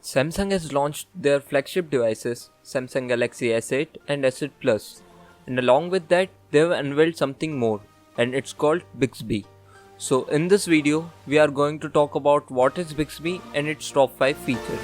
Samsung has launched their flagship devices, Samsung Galaxy S8 and S8 Plus, and along with that, they have unveiled something more, and it's called Bixby. So in this video, we are going to talk about what is Bixby and its top 5 features.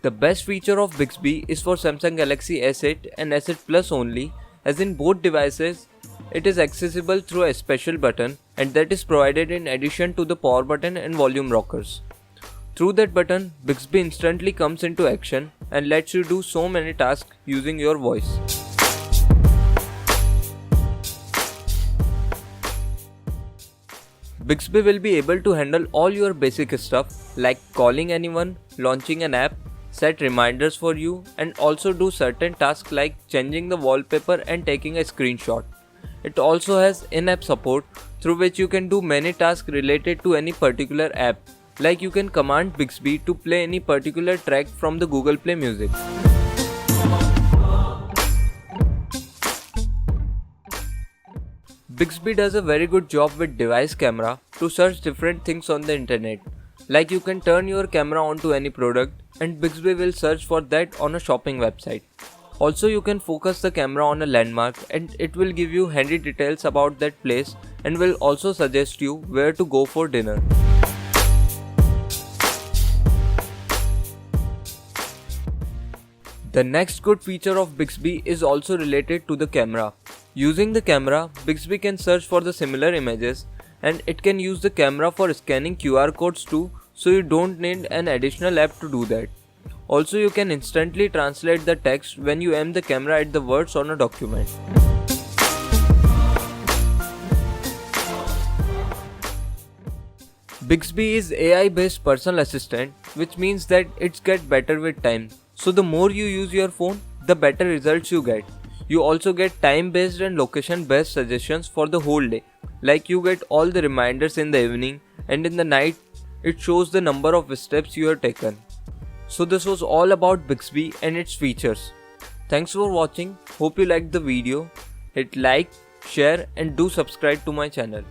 The best feature of Bixby is for Samsung Galaxy S8 and S8 Plus only, as in both devices, it is accessible through a special button and that is provided in addition to the power button and volume rockers. Through that button, Bixby instantly comes into action and lets you do so many tasks using your voice. Bixby will be able to handle all your basic stuff like calling anyone, launching an app, set reminders for you, and also do certain tasks like changing the wallpaper and taking a screenshot. It also has in-app support through which you can do many tasks related to any particular app, like you can command Bixby to play any particular track from the Google Play Music. Bixby does a very good job with device camera to search different things on the internet. Like you can turn your camera onto any product and Bixby will search for that on a shopping website. Also, you can focus the camera on a landmark and it will give you handy details about that place and will also suggest you where to go for dinner. The next good feature of Bixby is also related to the camera. Using the camera, Bixby can search for the similar images and it can use the camera for scanning QR codes too, so you don't need an additional app to do that. Also, you can instantly translate the text when you aim the camera at the words on a document. Bixby is AI-based personal assistant, which means that it gets better with time. So the more you use your phone, the better results you get. You also get time-based and location-based suggestions for the whole day. Like you get all the reminders in the evening, and in the night it shows the number of steps you have taken. So this was all about Bixby and its features. Thanks for watching. Hope you liked the video. Hit like, share and do subscribe to my channel.